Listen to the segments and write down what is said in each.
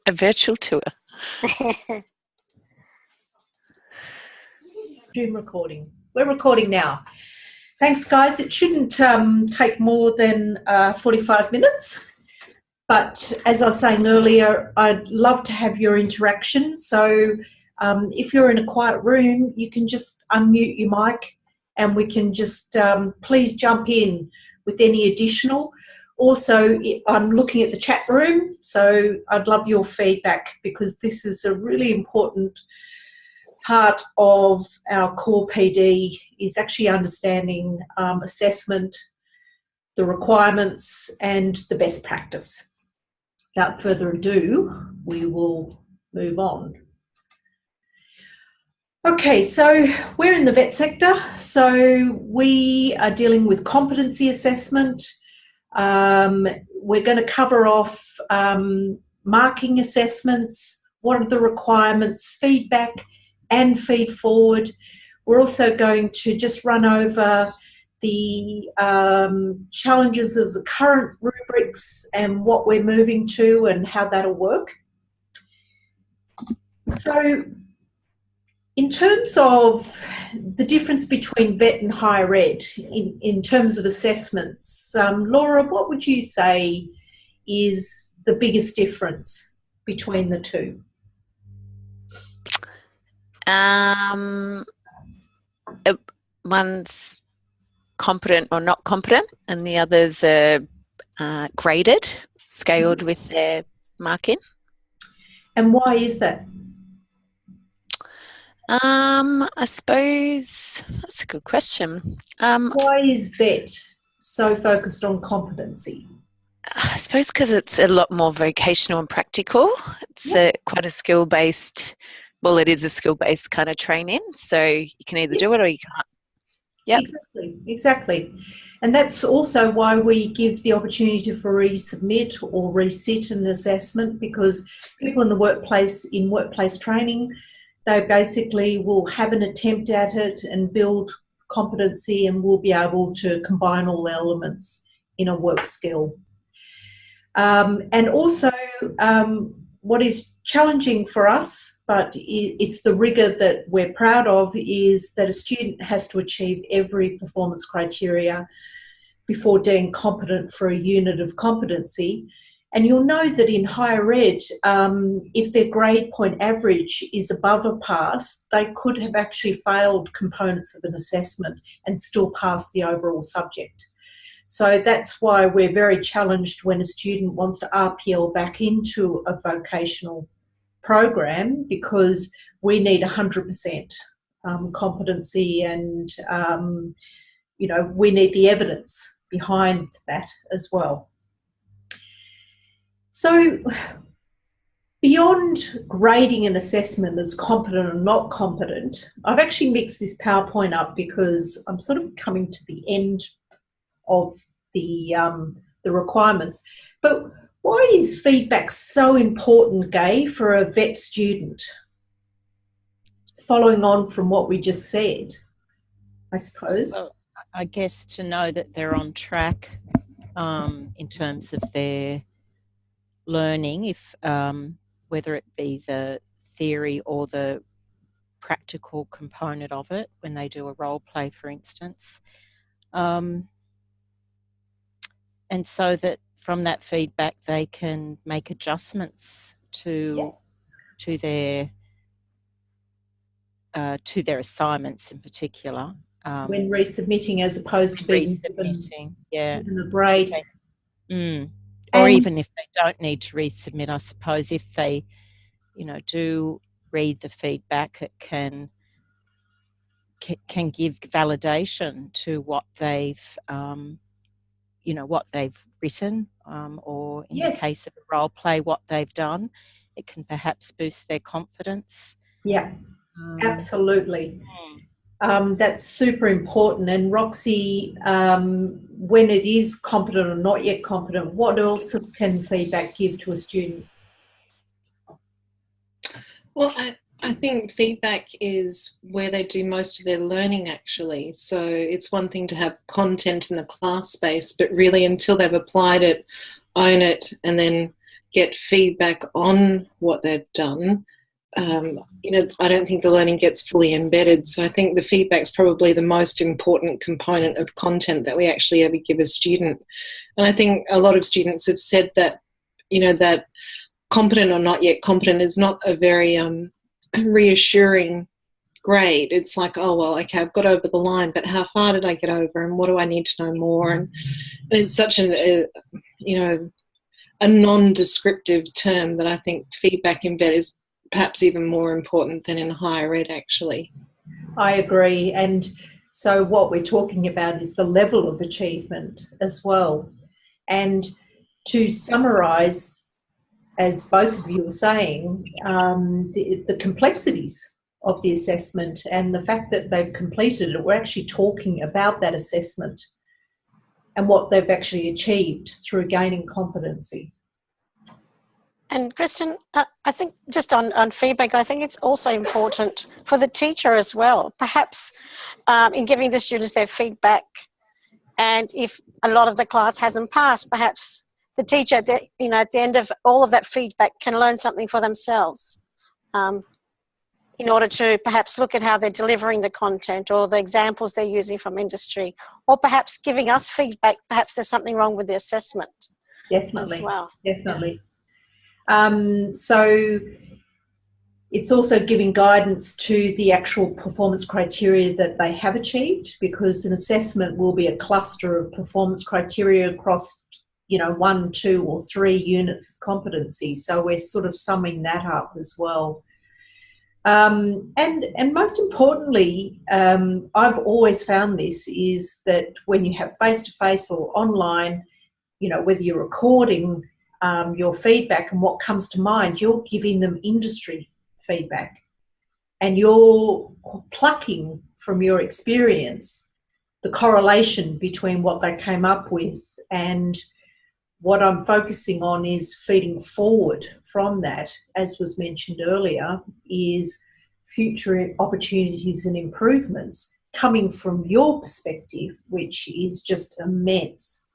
A virtual tour. Zoom recording. We're recording now. Thanks, guys. It shouldn't take more than 45 minutes. But as I was saying earlier, I'd love to have your interaction. So if you're in a quiet room, you can just unmute your mic and we can just please jump in with any additional. Also, I'm looking at the chat room, so I'd love your feedback because this is a really important part of our core PD is actually understanding assessment, the requirements and the best practice. Without further ado, we will move on. Okay, so we're in the VET sector, so we are dealing with competency assessment. We're going to cover off marking assessments, what are the requirements, feedback and feed forward. We're also going to just run over the challenges of the current rubrics and what we're moving to and how that'll work. So in terms of the difference between VET and higher ed in terms of assessments, Laura, what would you say is the biggest difference between the two? One's competent or not competent, and the others are graded, scaled with their marking. And why is that? I suppose that's a good question. Why is VET so focused on competency? I suppose because it's a lot more vocational and practical. It's quite a skill-based, well, it is a skill-based kind of training, so you can either do it or you can't. Yep. Exactly. And that's also why we give the opportunity to resubmit or resit an assessment, because people in the workplace training, they basically will have an attempt at it and build competency and will be able to combine all elements in a work skill. And also what is challenging for us, but it's the rigour that we're proud of, is that a student has to achieve every performance criteria before being competent for a unit of competency. And you'll know that in higher ed, if their grade point average is above a pass, they could have actually failed components of an assessment and still pass the overall subject. So that's why we're very challenged when a student wants to RPL back into a vocational program, because we need 100% competency and, we need the evidence behind that as well. So beyond grading an assessment as competent or not competent, I've actually mixed this PowerPoint up because I'm sort of coming to the end of the requirements. But why is feedback so important, Gay, for a VET student? Following on from what we just said, I suppose. Well, I guess to know that they're on track in terms of their learning, if whether it be the theory or the practical component of it when they do a role play, for instance. And so that from that feedback they can make adjustments to their assignments in particular. When resubmitting, as opposed to being resubmitting, given a break. Okay. Or even if they don't need to resubmit, I suppose if they, do read the feedback, it can give validation to what they've, what they've written, or in the case of a role play, what they've done. It can perhaps boost their confidence. Yeah, absolutely. That's super important. And Roxy, when it is competent or not yet competent, what else can feedback give to a student? Well, I think feedback is where they do most of their learning, actually. So it's one thing to have content in the class space, but really until they've applied it, own it, and then get feedback on what they've done, I don't think the learning gets fully embedded. So I think the feedback's probably the most important component of content that we actually ever give a student. And I think a lot of students have said that, that competent or not yet competent is not a very reassuring grade. It's like, oh, well, okay, I've got over the line, but how far did I get over, and what do I need to know more? And it's such a non-descriptive term that I think feedback embedded is perhaps even more important than in higher ed, actually. I agree. And so what we're talking about is the level of achievement as well. And to summarise, as both of you are saying, the complexities of the assessment and the fact that they've completed it, we're actually talking about that assessment and what they've actually achieved through gaining competency. And Kristen, I think just on feedback, I think it's also important for the teacher as well, perhaps in giving the students their feedback. And if a lot of the class hasn't passed, perhaps the teacher, at the end of all of that feedback, can learn something for themselves in order to perhaps look at how they're delivering the content or the examples they're using from industry, or perhaps giving us feedback, perhaps there's something wrong with the assessment. Definitely, as well. Definitely. So it's also giving guidance to the actual performance criteria that they have achieved, because an assessment will be a cluster of performance criteria across 1, 2 or 3 units of competency. So we're sort of summing that up as well. And most importantly, I've always found this is that when you have face-to-face or online, whether you're recording your feedback and what comes to mind, you're giving them industry feedback and you're plucking from your experience the correlation between what they came up with, and what I'm focusing on is feeding forward from that, as was mentioned earlier, is future opportunities and improvements coming from your perspective, which is just immense.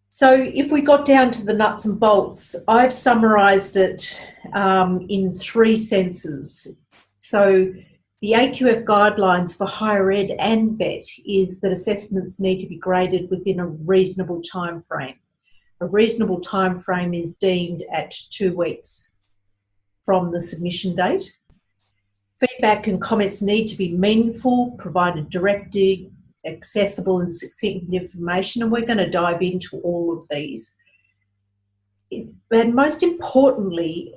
So if we got down to the nuts and bolts, I've summarised it in 3 senses. So the AQF guidelines for higher ed and VET is that assessments need to be graded within a reasonable time frame. A reasonable time frame is deemed at 2 weeks from the submission date. Feedback and comments need to be meaningful, provided directed, accessible and succinct information, and we're going to dive into all of these. And most importantly,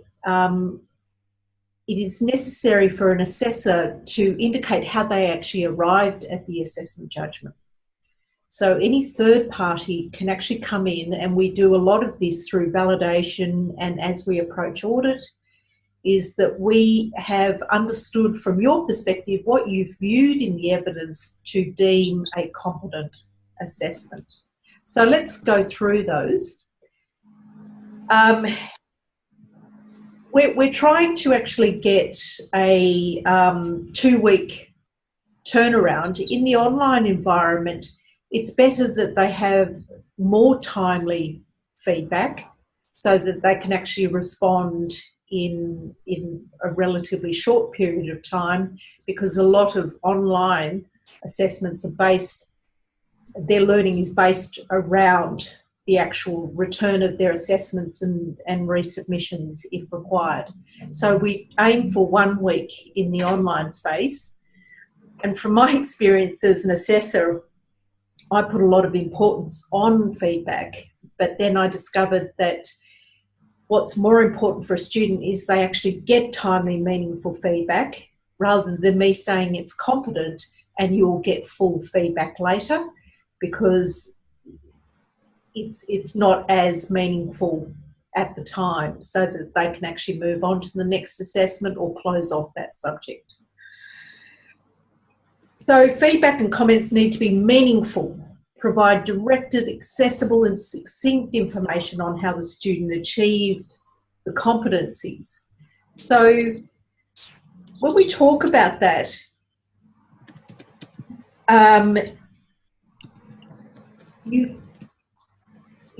it is necessary for an assessor to indicate how they actually arrived at the assessment judgment. So any third party can actually come in, and we do a lot of this through validation and as we approach audit, is that we have understood from your perspective what you've viewed in the evidence to deem a competent assessment. So let's go through those. We're trying to actually get a 2-week turnaround. In the online environment, it's better that they have more timely feedback so that they can actually respond in a relatively short period of time, because a lot of online assessments are based, their learning is based around the actual return of their assessments and resubmissions if required. So we aim for 1 week in the online space. And from my experience as an assessor, I put a lot of importance on feedback, but then I discovered that what's more important for a student is they actually get timely, meaningful feedback, rather than me saying it's competent and you'll get full feedback later, because it's not as meaningful at the time, so that they can actually move on to the next assessment or close off that subject. So feedback and comments need to be meaningful, provide directed, accessible and succinct information on how the student achieved the competencies. So when we talk about that,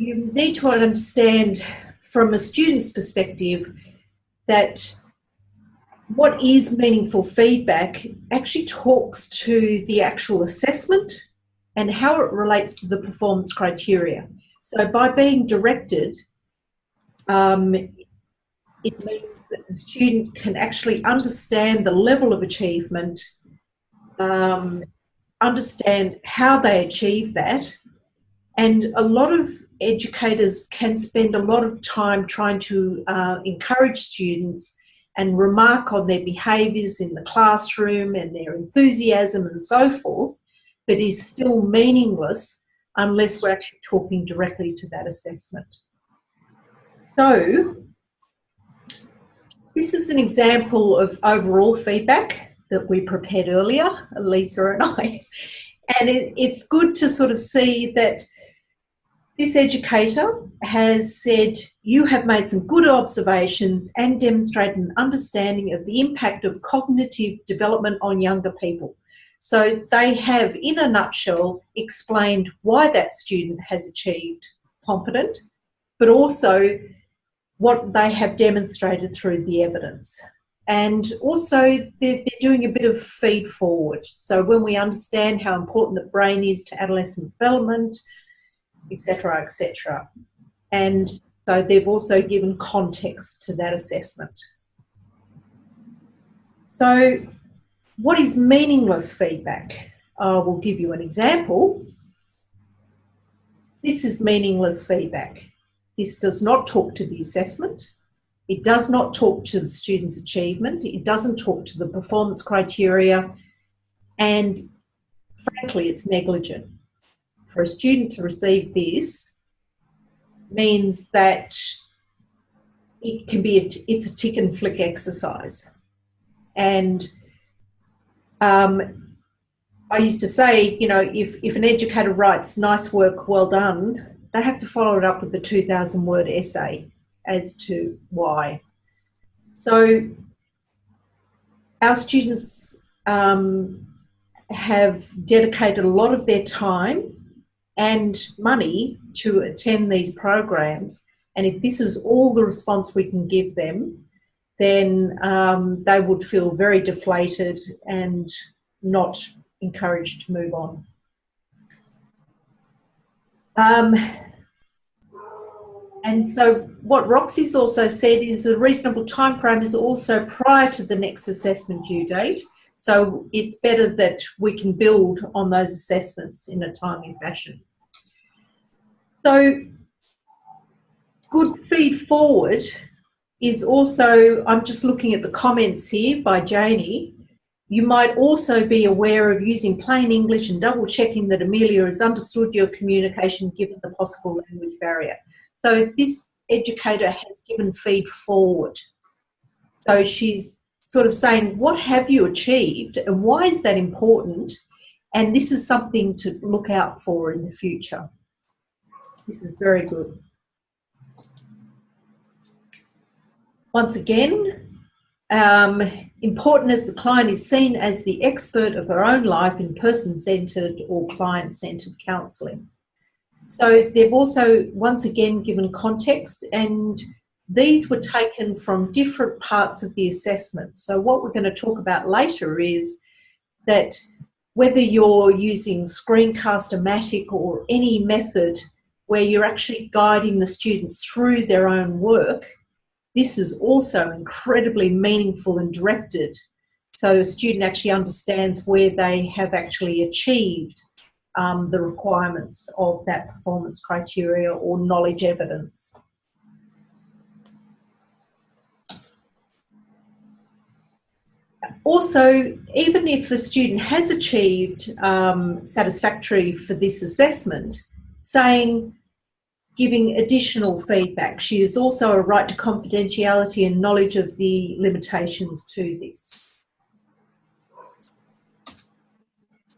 you need to understand from a student's perspective that what is meaningful feedback actually talks to the actual assessment and how it relates to the performance criteria. So by being directed, it means that the student can actually understand the level of achievement, understand how they achieve that. And a lot of educators can spend a lot of time trying to encourage students and remark on their behaviours in the classroom and their enthusiasm and so forth, but is still meaningless unless we're actually talking directly to that assessment. So this is an example of overall feedback that we prepared earlier, Lisa and I. And it's good to sort of see that this educator has said, you have made some good observations and demonstrated an understanding of the impact of cognitive development on younger people. So they have, in a nutshell, explained why that student has achieved competent, but also what they have demonstrated through the evidence. And also they're doing a bit of feed forward. So when we understand how important the brain is to adolescent development, etc., etc. And so they've also given context to that assessment. So what is meaningless feedback? I will give you an example. This is meaningless feedback. This does not talk to the assessment. It does not talk to the student's achievement. It doesn't talk to the performance criteria. And frankly, it's negligent. For a student to receive this means that it can be it's a tick and flick exercise. And I used to say, you know, if an educator writes nice work, well done, they have to follow it up with a 2,000-word essay as to why. So our students have dedicated a lot of their time and money to attend these programs, and if this is all the response we can give them, then they would feel very deflated and not encouraged to move on. And so what Roxy's also said is a reasonable time frame is also prior to the next assessment due date. So it's better that we can build on those assessments in a timely fashion. So good feed forward is also, I'm just looking at the comments here by Janie. You might also be aware of using plain English and double checking that Amelia has understood your communication given the possible language barrier. So this educator has given feed forward. So she's sort of saying, what have you achieved and why is that important? And this is something to look out for in the future. This is very good. Once again, important as the client is seen as the expert of her own life in person-centred or client-centred counselling. So they've also, once again, given context, and these were taken from different parts of the assessment. So what we're going to talk about later is that whether you're using Screencast-O-Matic or any method where you're actually guiding the students through their own work, this is also incredibly meaningful and directed. So a student actually understands where they have actually achieved the requirements of that performance criteria or knowledge evidence. Also, even if a student has achieved satisfactory for this assessment, giving additional feedback. She has also a right to confidentiality and knowledge of the limitations to this.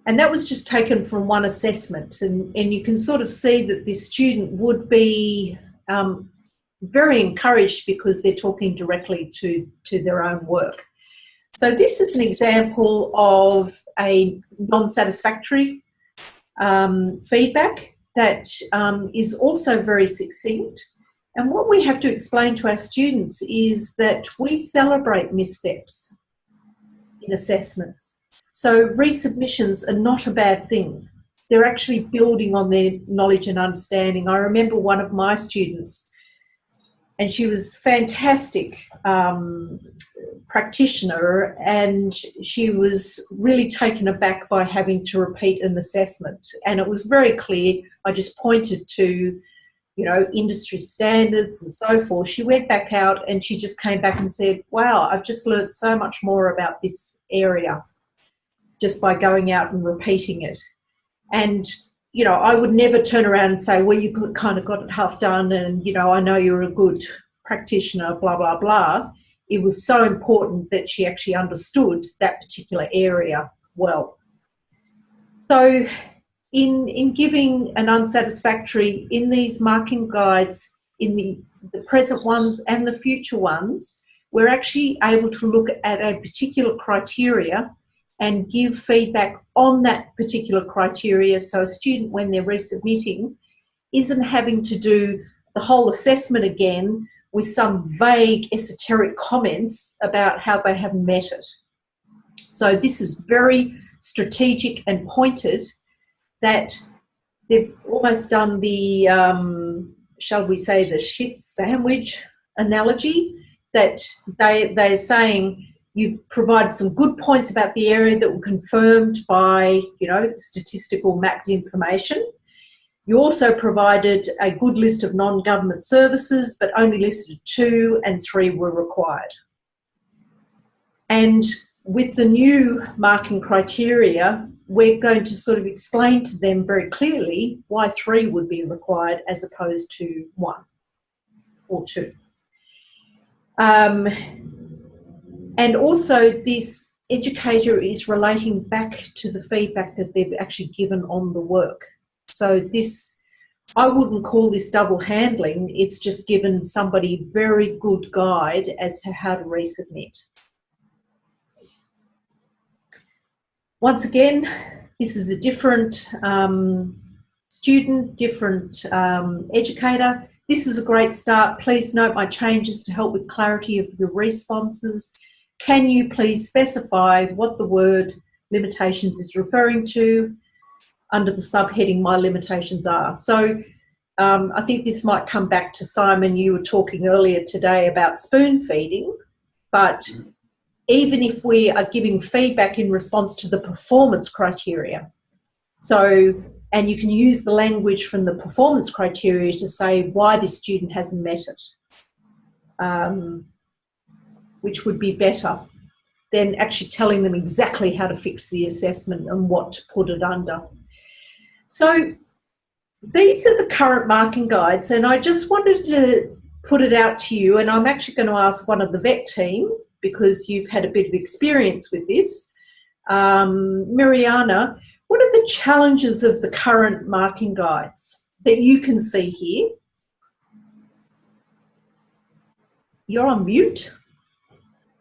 And that was just taken from one assessment, and you can sort of see that this student would be very encouraged because they're talking directly to their own work. So this is an example of a non-satisfactory feedback. that is also very succinct. And what we have to explain to our students is that we celebrate missteps in assessments. So resubmissions are not a bad thing. They're actually building on their knowledge and understanding. I remember one of my students, and she was a fantastic practitioner, and she was really taken aback by having to repeat an assessment. And it was very clear. I just pointed to, industry standards and so forth. She went back out and she just came back and said, wow, I've just learned so much more about this area just by going out and repeating it. And, I would never turn around and say, well, you kind of got it half done and, I know you're a good practitioner, blah, blah, blah. It was so important that she actually understood that particular area well. So in giving an unsatisfactory, in these marking guides, in the present ones and the future ones, we're actually able to look at a particular criteria and give feedback on that particular criteria, so a student, when they're resubmitting, isn't having to do the whole assessment again with some vague esoteric comments about how they have met it. So this is very strategic and pointed, that they've almost done the, shall we say, the shit sandwich analogy, that they're saying, you've provided some good points about the area that were confirmed by, statistical mapped information. You also provided a good list of non-government services, but only listed 2 and 3 were required. And with the new marking criteria, we're going to sort of explain to them very clearly why 3 would be required as opposed to 1 or 2. And also this educator is relating back to the feedback that they've actually given on the work. So this, I wouldn't call this double handling, it's just given somebody very good guide as to how to resubmit. Once again, this is a different student, different educator. This is a great start. Please note my changes to help with clarity of your responses. Can you please specify what the word limitations is referring to under the subheading my limitations are? So I think this might come back to Simon, you were talking earlier today about spoon feeding, but even if we are giving feedback in response to the performance criteria, so, and you can use the language from the performance criteria to say why this student hasn't met it, which would be better than actually telling them exactly how to fix the assessment and what to put it under. So these are the current marking guides, and I just wanted to put it out to you, and I'm actually going to ask one of the VET team, because you've had a bit of experience with this. Miriana, what are the challenges of the current marking guides that you can see here? You're on mute.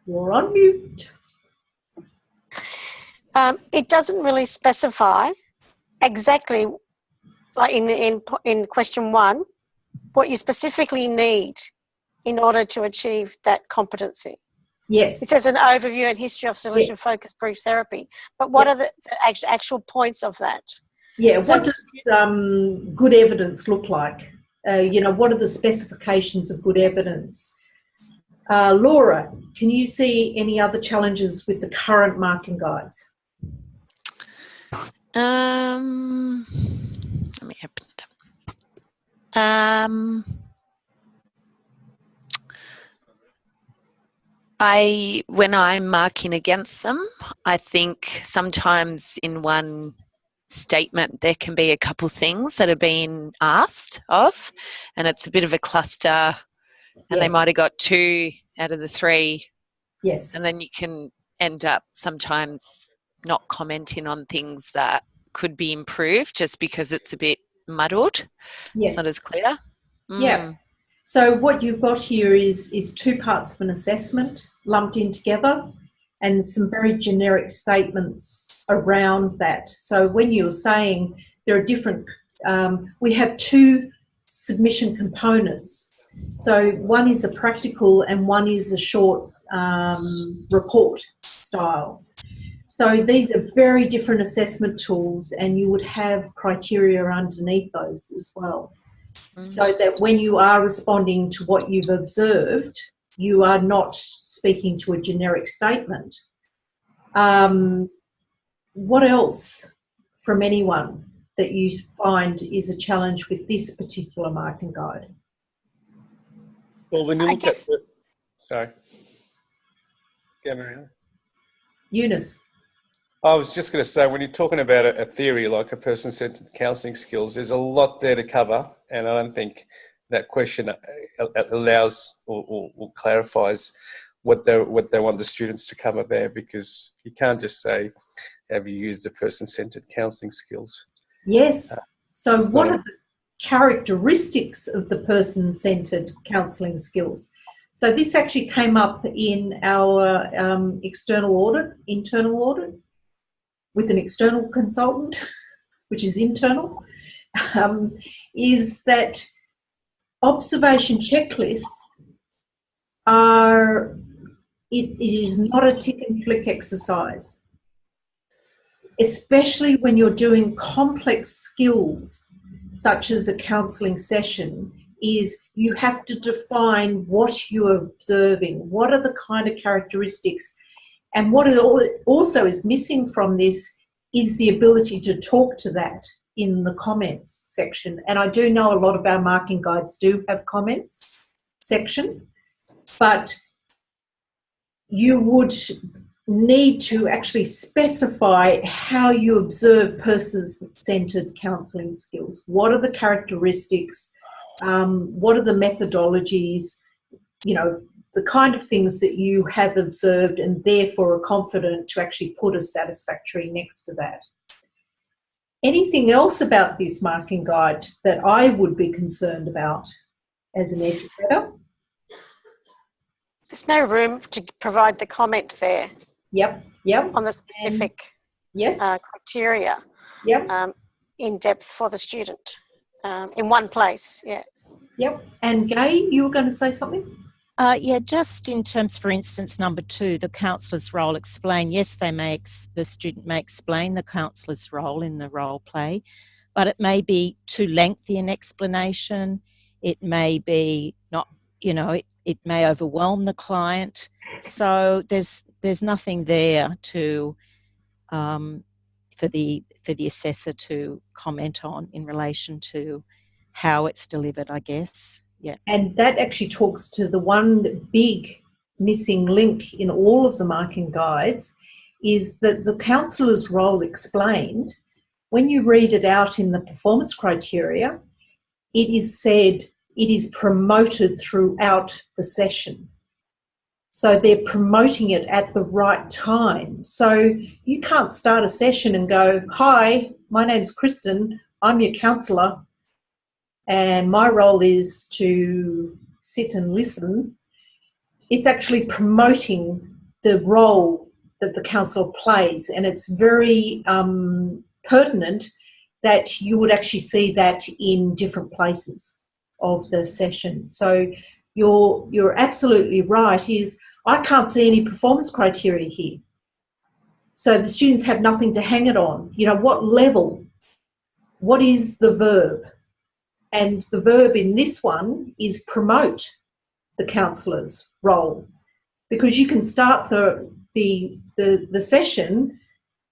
You're on mute. It doesn't really specify exactly, like in question 1, what you specifically need in order to achieve that competency. Yes. It says an overview and history of solution-focused brief therapy. But what are the actual points of that? Yeah, so what does good evidence look like? What are the specifications of good evidence? Laura, can you see any other challenges with the current marking guides? Let me open it up. When I'm marking against them, I think sometimes in one statement there can be a couple things that are being asked of, and it's a bit of a cluster, and they might have got 2 out of the 3. Yes. And then you can end up sometimes not commenting on things that could be improved just because it's a bit muddled. Yes. It's not as clear. Yeah. So what you've got here is 2 parts of an assessment lumped in together and some very generic statements around that. So when you're saying there are different we have two submission components. So one is a practical and one is a short report style. So these are very different assessment tools, and you would have criteria underneath those as well. So that when you are responding to what you've observed, you are not speaking to a generic statement. What else from anyone that you find is a challenge with this particular marking guide? Well, when you look at the, sorry, go Marianne. Eunice. I was just going to say, when you're talking about a theory like a person-centered counselling skills, there's a lot there to cover, and I don't think that question allows or clarifies what they want the students to cover there, because you can't just say, have you used the person-centered counselling skills? Yes. So what are the characteristics of the person-centered counselling skills? So this actually came up in our internal audit, with an external consultant, which is internal, is that observation checklists it is not a tick and flick exercise, especially when you're doing complex skills such as a counselling session. Is you have to define what you're observing, what are the kind of characteristics. And what also is missing from this is the ability to talk to that in the comments section. And I do know a lot of our marking guides do have comments section, but you would need to actually specify how you observe person-centered counselling skills. What are the characteristics? What are the methodologies? The kind of things that you have observed and therefore are confident to actually put a satisfactory next to that. Anything else about this marking guide that I would be concerned about as an educator? There's no room to provide the comment there. Yep. On the specific criteria. Yep. In depth for the student in one place. Yeah. Yep. And Gay, you were going to say something? Yeah, just in terms, for instance, number 2, the counsellor's role explain. Yes, the student may explain the counsellor's role in the role play, but it may be too lengthy an explanation. It may be not, it may overwhelm the client. So there's nothing there to for the assessor to comment on in relation to how it's delivered, I guess. Yeah. And that actually talks to the one big missing link in all of the marking guides, is that the counsellor's role explained, when you read it out in the performance criteria, it is said it is promoted throughout the session. So they're promoting it at the right time. So you can't start a session and go, hi, my name's Kristen, I'm your counsellor, and my role is to sit and listen. It's actually promoting the role that the counsellor plays, and it's very pertinent that you would actually see that in different places of the session. So you're absolutely right, is I can't see any performance criteria here. So the students have nothing to hang it on. What level? What is the verb? And the verb in this one is promote the counsellor's role, because you can start the session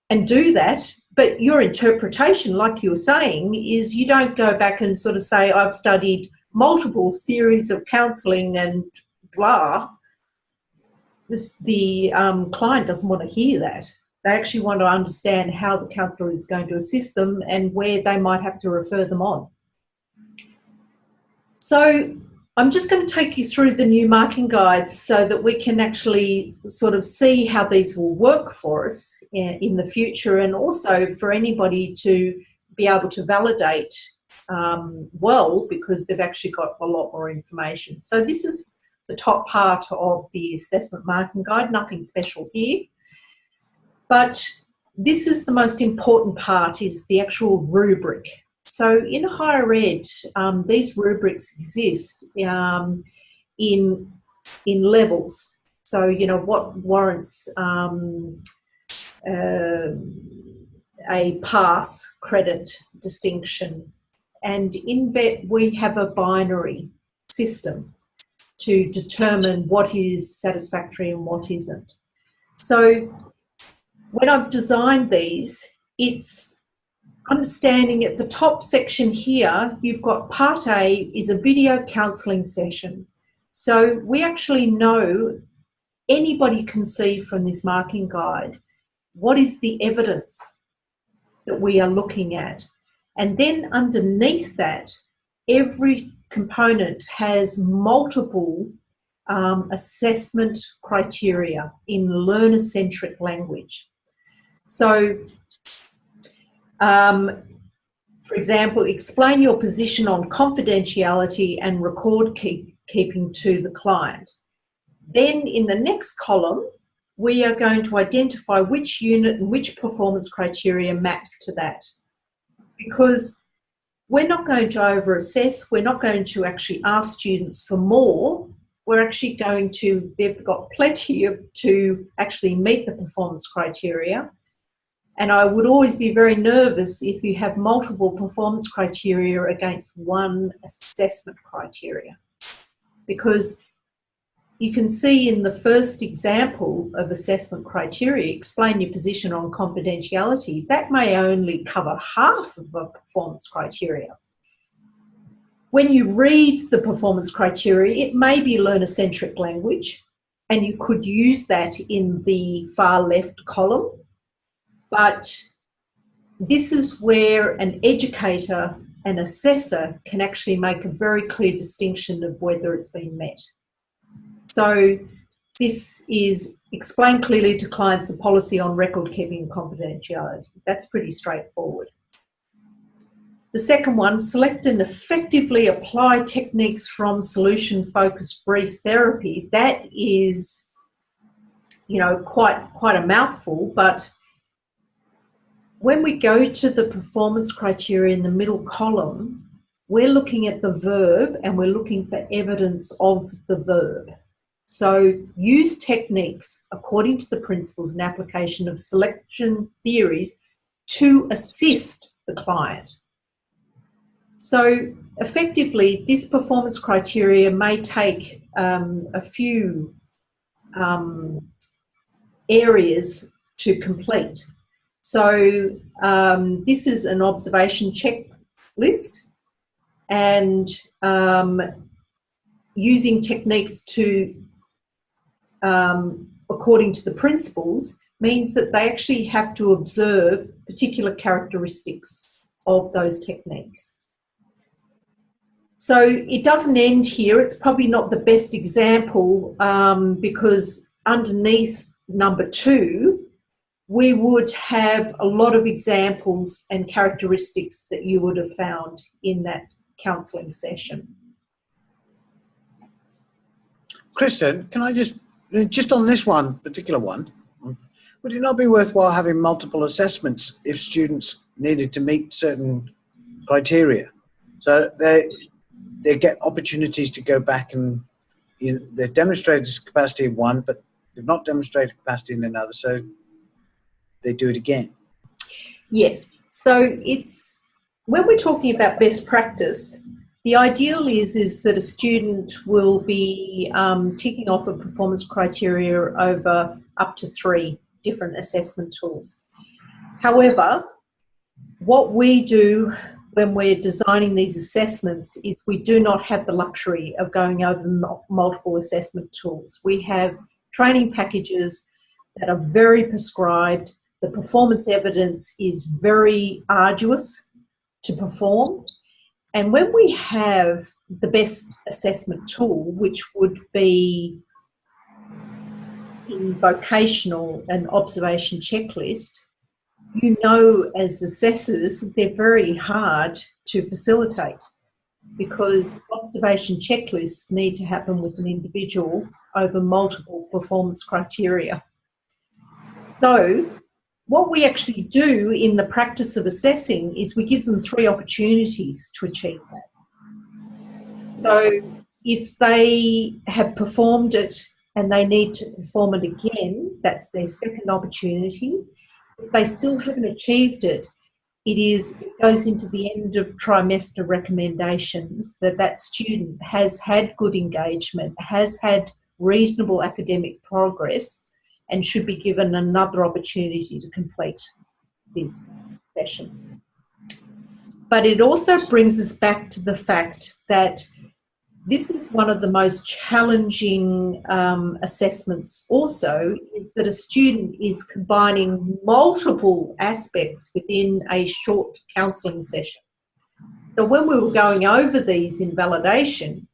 and do that, but your interpretation, like you were saying, is you don't go back and sort of say, I've studied multiple series of counselling and blah. The client doesn't want to hear that. They actually want to understand how the counsellor is going to assist them and where they might have to refer them on. So I'm just going to take you through the new marking guides so that we can actually sort of see how these will work for us in the future, and also for anybody to be able to validate well, because they've actually got a lot more information. So this is the top part of the assessment marking guide, nothing special here. But this is the most important part, is the actual rubric. So in higher ed, these rubrics exist in levels. So, you know, what warrants a pass, credit, distinction. And in VET, we have a binary system to determine what is satisfactory and what isn't. So when I've designed these, it's understanding at the top section here, you've got part A is a video counselling session. So we actually know, anybody can see from this marking guide, what is the evidence that we are looking at. And then underneath that, every component has multiple assessment criteria in learner-centric language. So, for example, explain your position on confidentiality and record keeping to the client. Then in the next column, we are going to identify which unit and which performance criteria maps to that. Because we're not going to over-assess, we're not going to actually ask students for more, we're actually going to, they've got plenty to actually meet the performance criteria. And I would always be very nervous if you have multiple performance criteria against one assessment criteria. Because you can see in the first example of assessment criteria, explain your position on confidentiality, that may only cover half of the performance criteria. When you read the performance criteria, it may be learner-centric language, and you could use that in the far left column. But this is where an educator and assessor can actually make a very clear distinction of whether it's been met. So this is explain clearly to clients the policy on record keeping and confidentiality. That's pretty straightforward. The second one, select and effectively apply techniques from solution-focused brief therapy. That is, you know, quite a mouthful, but when we go to the performance criteria in the middle column, we're looking at the verb and we're looking for evidence of the verb. So use techniques according to the principles and application of selection theories to assist the client. So effectively, this performance criteria may take a few areas to complete. So this is an observation checklist, and using techniques to according to the principles means that they actually have to observe particular characteristics of those techniques. So it doesn't end here. It's probably not the best example because underneath number 2, we would have a lot of examples and characteristics that you would have found in that counselling session. Kristen, can I just on this one particular one, would it not be worthwhile having multiple assessments if students needed to meet certain criteria? So they get opportunities to go back and they've demonstrated capacity in one, but they've not demonstrated capacity in another, so they do it again. Yes. So it's, when we're talking about best practice, the ideal is that a student will be ticking off a performance criteria over up to 3 different assessment tools. However, what we do when we're designing these assessments is we do not have the luxury of going over multiple assessment tools. We have training packages that are very prescribed. The performance evidence is very arduous to perform. And when we have the best assessment tool, which would be in vocational and observation checklist, you know, as assessors, they're very hard to facilitate because observation checklists need to happen with an individual over multiple performance criteria. So what we actually do in the practice of assessing is we give them 3 opportunities to achieve that. So if they have performed it and they need to perform it again, that's their second opportunity. If they still haven't achieved it, it goes into the end of trimester recommendations that that student has had good engagement, has had reasonable academic progress, and should be given another opportunity to complete this session. But it also brings us back to the fact that this is one of the most challenging assessments also, is that a student is combining multiple aspects within a short counselling session. So when we were going over these in validation,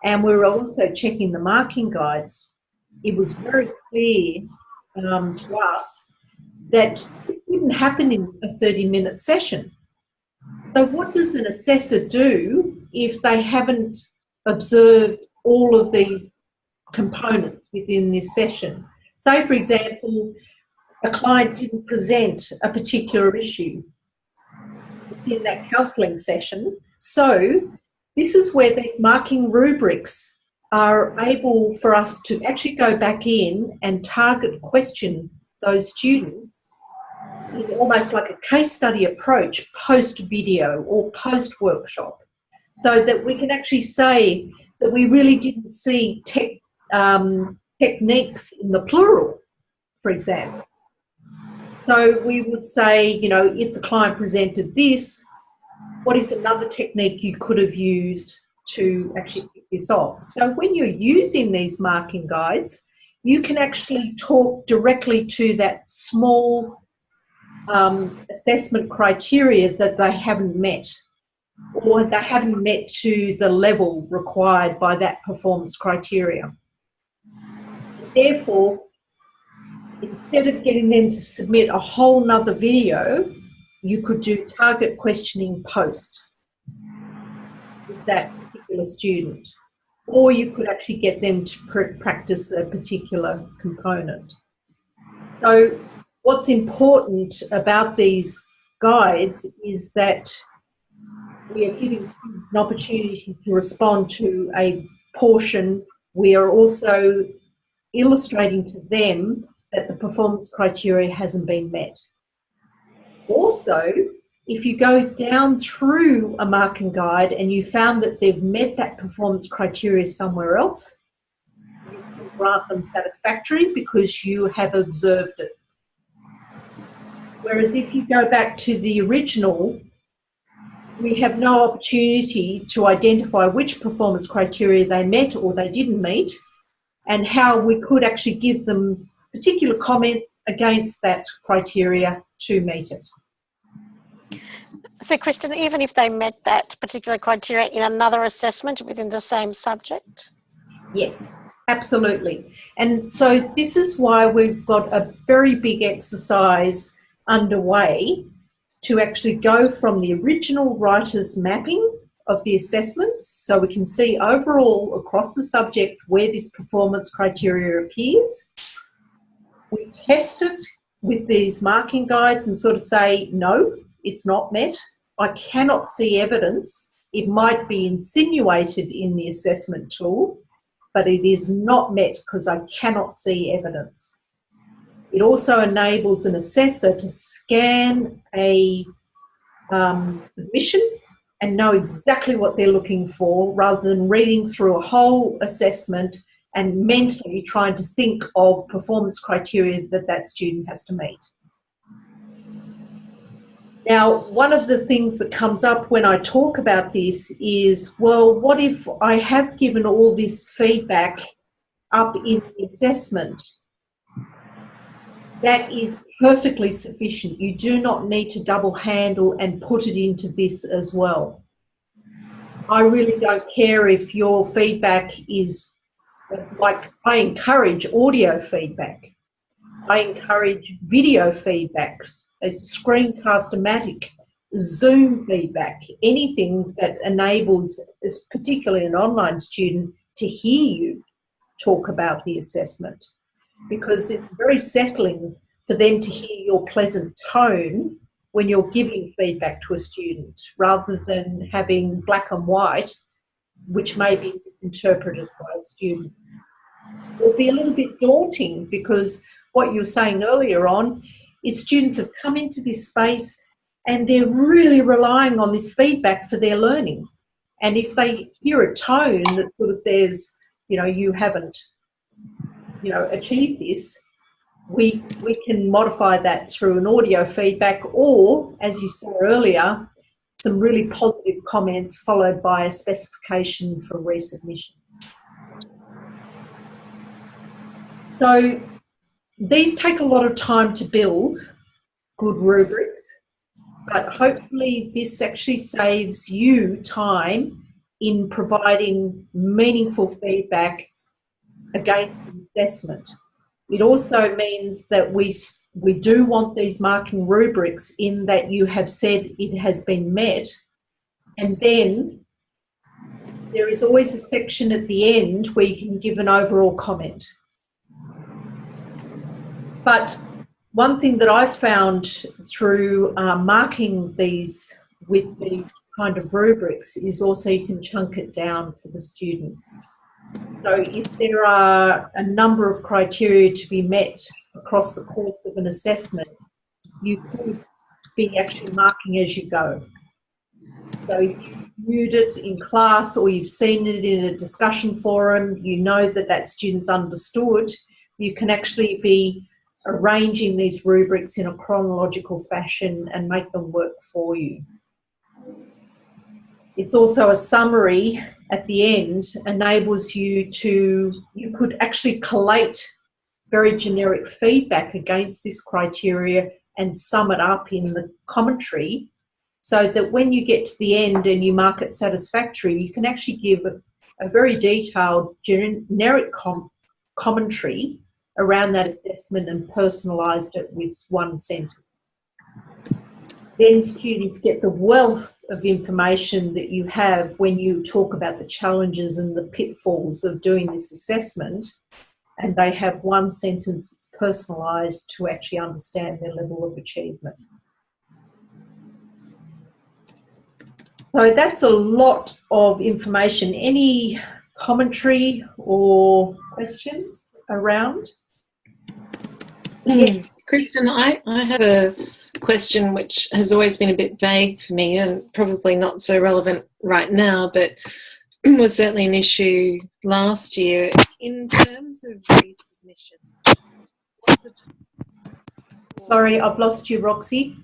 and we were also checking the marking guides, it was very clear to us that this didn't happen in a 30-minute session. So what does an assessor do if they haven't observed all of these components within this session? Say, for example, a client didn't present a particular issue within that counselling session. So this is where these marking rubrics are able for us to actually go back in and target question those students in almost like a case study approach post-video or post-workshop, so that we can actually say that we really didn't see techniques in the plural, for example. So we would say, you know, if the client presented this, what is another technique you could have used to actually pick this off? So when you're using these marking guides, you can actually talk directly to that small assessment criteria that they haven't met, or they haven't met to the level required by that performance criteria. Therefore, instead of getting them to submit a whole nother video, you could do target questioning post with that particular student, or you could actually get them to practice a particular component. So what's important about these guides is that we are giving students an opportunity to respond to a portion. We are also illustrating to them that the performance criteria hasn't been met. Also, if you go down through a marking guide and you found that they've met that performance criteria somewhere else, you can grant them satisfactory because you have observed it. Whereas if you go back to the original, we have no opportunity to identify which performance criteria they met or they didn't meet, and how we could actually give them particular comments against that criteria to meet it. So, Kristen, even if they met that particular criteria in another assessment within the same subject? Yes, absolutely. And so this is why we've got a very big exercise underway to actually go from the original writer's mapping of the assessments, so we can see overall across the subject where this performance criteria appears. We test it with these marking guides and sort of say, no, it's not met. I cannot see evidence. It might be insinuated in the assessment tool, but it is not met because I cannot see evidence. It also enables an assessor to scan a submission and know exactly what they're looking for, rather than reading through a whole assessment and mentally trying to think of performance criteria that that student has to meet. Now, one of the things that comes up when I talk about this is, well, what if I have given all this feedback up in the assessment? That is perfectly sufficient. You do not need to double handle and put it into this as well. I really don't care if your feedback is, like, I encourage audio feedback. I encourage video feedback, Screencast-O-Matic, Zoom feedback, anything that enables, particularly an online student, to hear you talk about the assessment, because it's very settling for them to hear your pleasant tone when you're giving feedback to a student, rather than having black and white, which may be misinterpreted by a student. It'll be a little bit daunting, because what you were saying earlier on is students have come into this space and they're really relying on this feedback for their learning. And if they hear a tone that sort of says, you haven't, achieved this, we can modify that through an audio feedback, or, as you saw earlier, some really positive comments followed by a specification for resubmission. So these take a lot of time to build, good rubrics, but hopefully this actually saves you time in providing meaningful feedback against the assessment. It also means that we do want these marking rubrics in that you have said it has been met, and then there is always a section at the end where you can give an overall comment. But one thing that I've found through marking these with the kind of rubrics is also you can chunk it down for the students. So if there are a number of criteria to be met across the course of an assessment, you could be actually marking as you go. So if you've viewed it in class or you've seen it in a discussion forum, you know that that student's understood, you can actually be arranging these rubrics in a chronological fashion and make them work for you. It's also a summary at the end, enables you could actually collate very generic feedback against this criteria and sum it up in the commentary, so that when you get to the end and you mark it satisfactory, you can actually give a very detailed generic commentary around that assessment and personalised it with one sentence. Then students get the wealth of information that you have when you talk about the challenges and the pitfalls of doing this assessment, and they have one sentence that's personalised to actually understand their level of achievement. So that's a lot of information. Any commentary or questions around? Kristen, I have a question which has always been a bit vague for me and probably not so relevant right now, but was certainly an issue last year. In terms of resubmission, what's the time? Sorry, I've lost you, Roxy.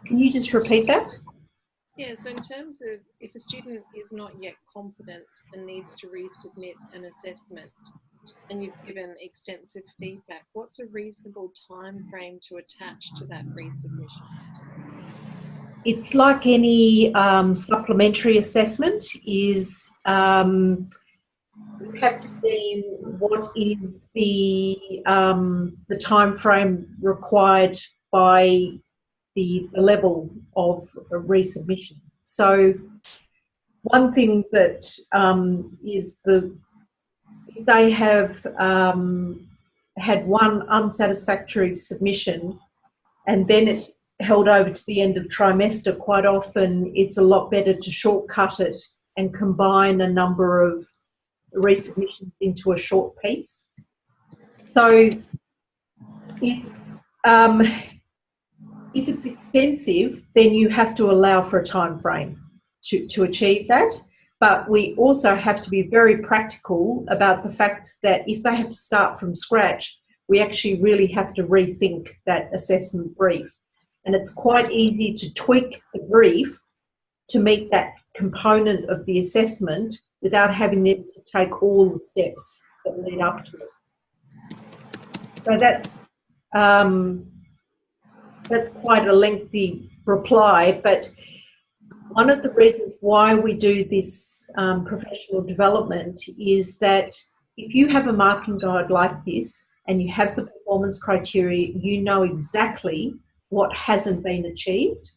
Can you just repeat that? Yeah, so in terms of if a student is not yet competent and needs to resubmit an assessment, and you've given extensive feedback, what's a reasonable time frame to attach to that resubmission? It's like any supplementary assessment is you have to deem what is the time frame required by the level of a resubmission. So one thing that is they have had one unsatisfactory submission and then it's held over to the end of trimester, quite often it's a lot better to shortcut it and combine a number of resubmissions into a short piece. So if it's extensive, then you have to allow for a time frame to achieve that. But we also have to be very practical about the fact that if they have to start from scratch, we actually really have to rethink that assessment brief. And it's quite easy to tweak the brief to meet that component of the assessment without having them to take all the steps that lead up to it. So that's quite a lengthy reply, but one of the reasons why we do this professional development is that if you have a marking guide like this and you have the performance criteria, you know exactly what hasn't been achieved,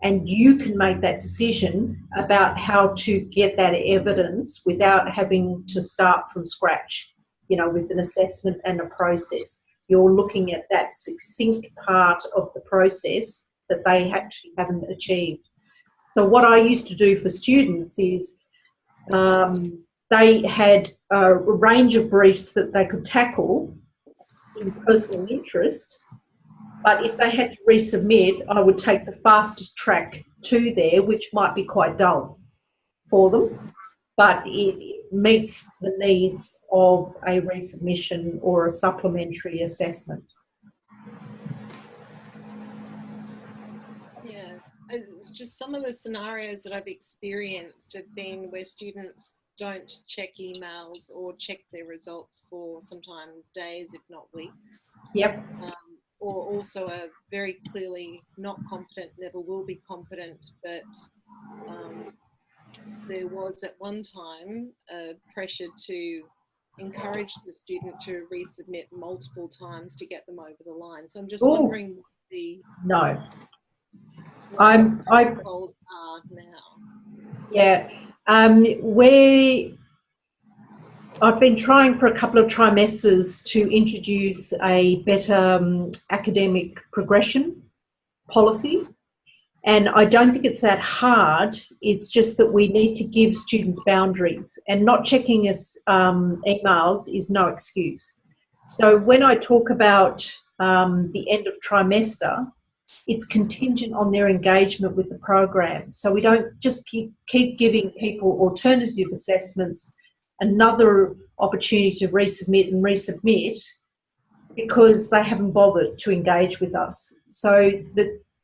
and you can make that decision about how to get that evidence without having to start from scratch, with an assessment and a process. you're looking at that succinct part of the process that they actually haven't achieved. So what I used to do for students is they had a range of briefs that they could tackle in personal interest, but if they had to resubmit, I would take the fastest track to there, which might be quite dull for them, but it meets the needs of a resubmission or a supplementary assessment. Yeah, it's just some of the scenarios that I've experienced have been where students don't check emails or check their results for sometimes days, if not weeks. Yep. Or also are very clearly not competent, never will be competent, but there was at one time a pressure to encourage the student to resubmit multiple times to get them over the line. So I'm just wondering what the goals are now. Yeah. I've been trying for a couple of trimesters to introduce a better academic progression policy. And I don't think it's that hard. It's just that we need to give students boundaries, and not checking us emails is no excuse. So when I talk about the end of trimester, it's contingent on their engagement with the program. So we don't just keep giving people alternative assessments another opportunity to resubmit and resubmit because they haven't bothered to engage with us. So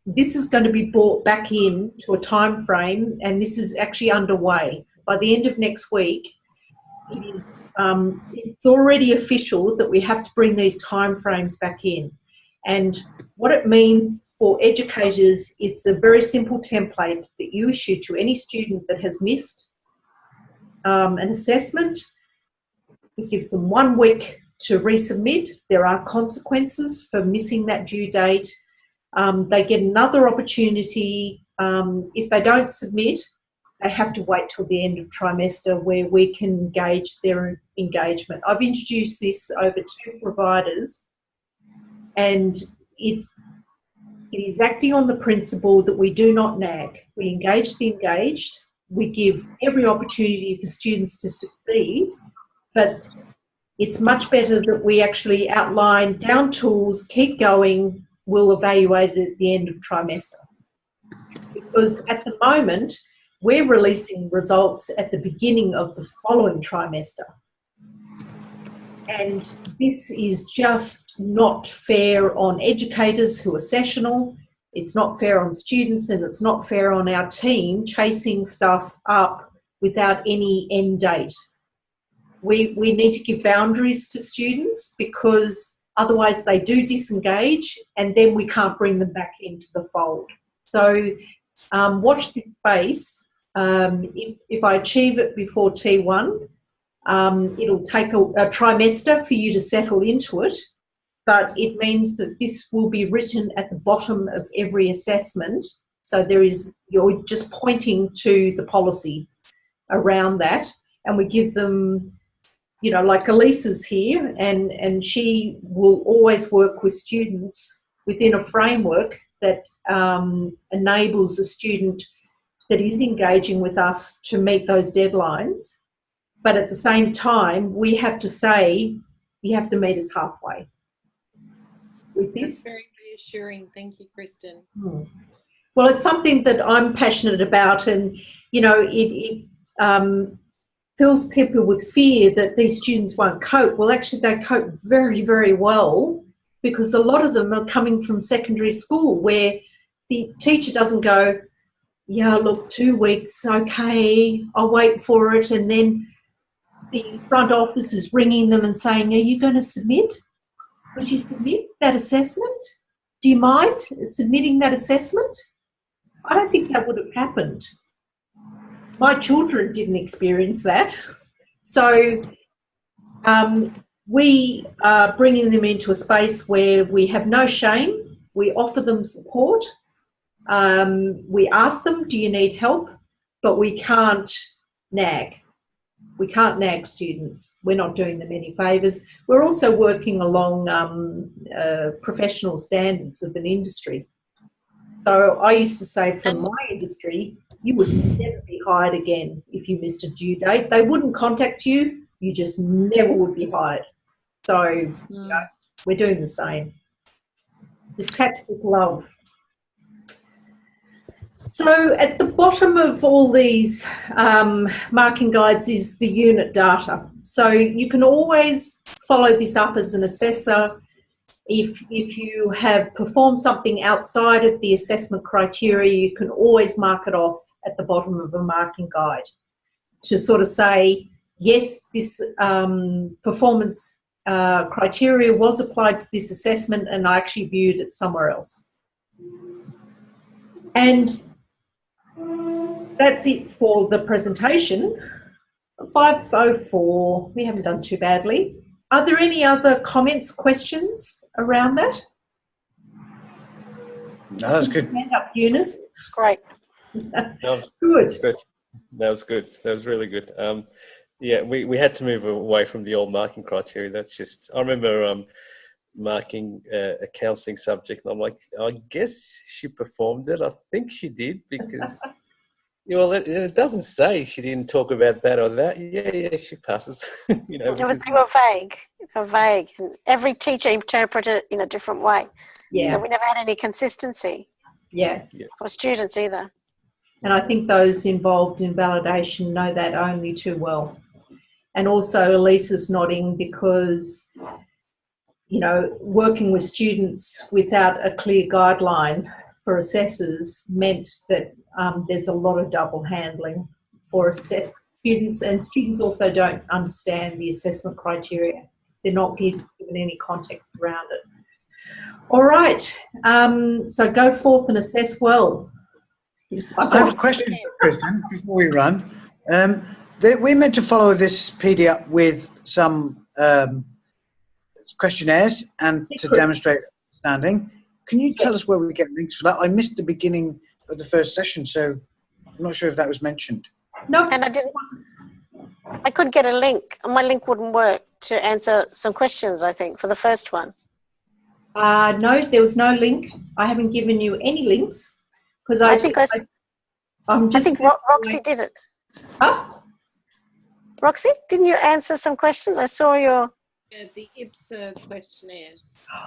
this is going to be brought back in to a time frame, and this is actually underway. By the end of next week, it's already official that we have to bring these time frames back in. And what it means for educators, it's a very simple template that you issue to any student that has missed an assessment. It gives them 1 week to resubmit. There are consequences for missing that due date. They get another opportunity. If they don't submit, they have to wait till the end of trimester where we can gauge their engagement. I've introduced this over 2 providers, and it is acting on the principle that we do not nag. We engage the engaged. We give every opportunity for students to succeed, but it's much better that we actually outline down tools, keep going, we'll evaluate it at the end of trimester. Because at the moment, we're releasing results at the beginning of the following trimester. And this is just not fair on educators who are sessional, it's not fair on students, and it's not fair on our team chasing stuff up without any end date. We need to give boundaries to students because otherwise they do disengage and then we can't bring them back into the fold. So watch this space. If I achieve it before T1, it'll take a trimester for you to settle into it, but it means that this will be written at the bottom of every assessment. So you're just pointing to the policy around that, and we give them, like Elisa's here, and she will always work with students within a framework that enables a student that is engaging with us to meet those deadlines. But at the same time, we have to say, you have to meet us halfway. With this. That's very reassuring. Thank you, Kristen. Well, it's something that I'm passionate about, and, it fills people with fear that these students won't cope. Well, actually, they cope very, very well because a lot of them are coming from secondary school where the teacher doesn't go, yeah, look, 2 weeks, okay, I'll wait for it, and then the front office is ringing them and saying, are you going to submit? Could you submit that assessment? Do you mind submitting that assessment? I don't think that would have happened. My children didn't experience that. So we are bringing them into a space where we have no shame. We offer them support. We ask them, do you need help? But we can't nag. We can't nag students. We're not doing them any favours. We're also working along professional standards of an industry. So I used to say from my industry, you would never be hired again if you missed a due date. They wouldn't contact you. You just never would be hired. So you know, we're doing the same. Just catch with love. So at the bottom of all these marking guides is the unit data. So you can always follow this up as an assessor. If you have performed something outside of the assessment criteria, you can always mark it off at the bottom of a marking guide to sort of say, yes, this performance criteria was applied to this assessment and I actually viewed it somewhere else. And that's it for the presentation. 5:04, we haven't done too badly. Are there any other comments, questions around that? No, that's good. Hand up, Eunice. Great. That was Good. That was good. That was really good. Yeah, we had to move away from the old marking criteria. That's just, I remember marking a counselling subject, and I'm like, I guess she performed it. I think she did, because well, it doesn't say she didn't talk about that or that. Yeah, she passes. You know, They were vague. They were vague, and every teacher interpreted it in a different way. Yeah. So we never had any consistency. Yeah. For students either. And I think those involved in validation know that only too well. And also Elisa's nodding because, you know, working with students without a clear guideline for assessors meant that there's a lot of double handling for students, and students also don't understand the assessment criteria. They're not given any context around it. All right, so go forth and assess well. I have a question, Kristen, before we run. We're meant to follow this PDF with some questionnaires and to demonstrate understanding. Can you tell us where we get links for that? I missed the beginning of the first session, so I'm not sure if that was mentioned. No, and I could get a link. My link wouldn't work to answer some questions, I think, for the first one. No, there was no link. I haven't given you any links because I think Roxy did it. Huh? Roxy, didn't you answer some questions? I saw your... the IPSA questionnaire.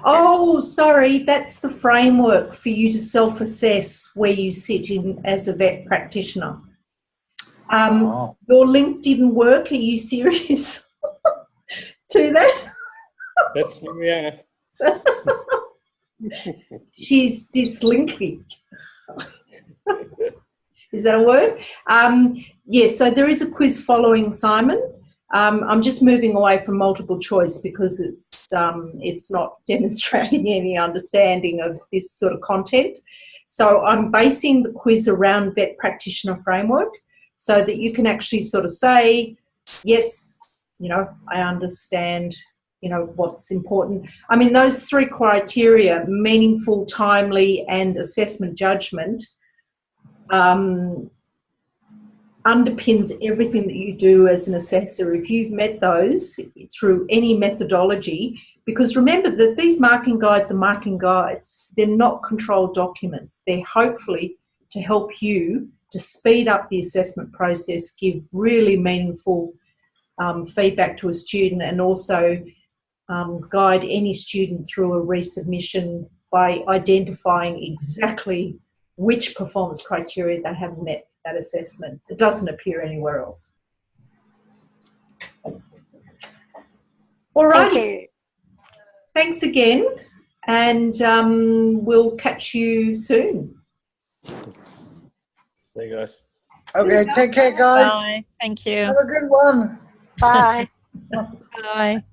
Oh, sorry, that's the framework for you to self-assess where you sit in as a VET practitioner. Your link didn't work. Are you serious to that? That's Mariana. She's dyslinkic. Is that a word? Yes, so there is a quiz following, Simon. I'm just moving away from multiple choice because it's not demonstrating any understanding of this sort of content. So I'm basing the quiz around VET Practitioner Framework so that you can actually sort of say, yes, you know, I understand, you know, what's important. I mean, those three criteria, meaningful, timely, and assessment judgment, underpins everything that you do as an assessor. If you've met those through any methodology, because remember that these marking guides are marking guides. They're not controlled documents. They're hopefully to help you to speed up the assessment process, give really meaningful feedback to a student, and also guide any student through a resubmission by identifying exactly which performance criteria they have met for that assessment. It doesn't appear anywhere else. All right. Thank you. Thanks again, and we'll catch you soon. See you guys. Okay, take care, guys. Bye. Thank you. Have a good one. Bye. Bye.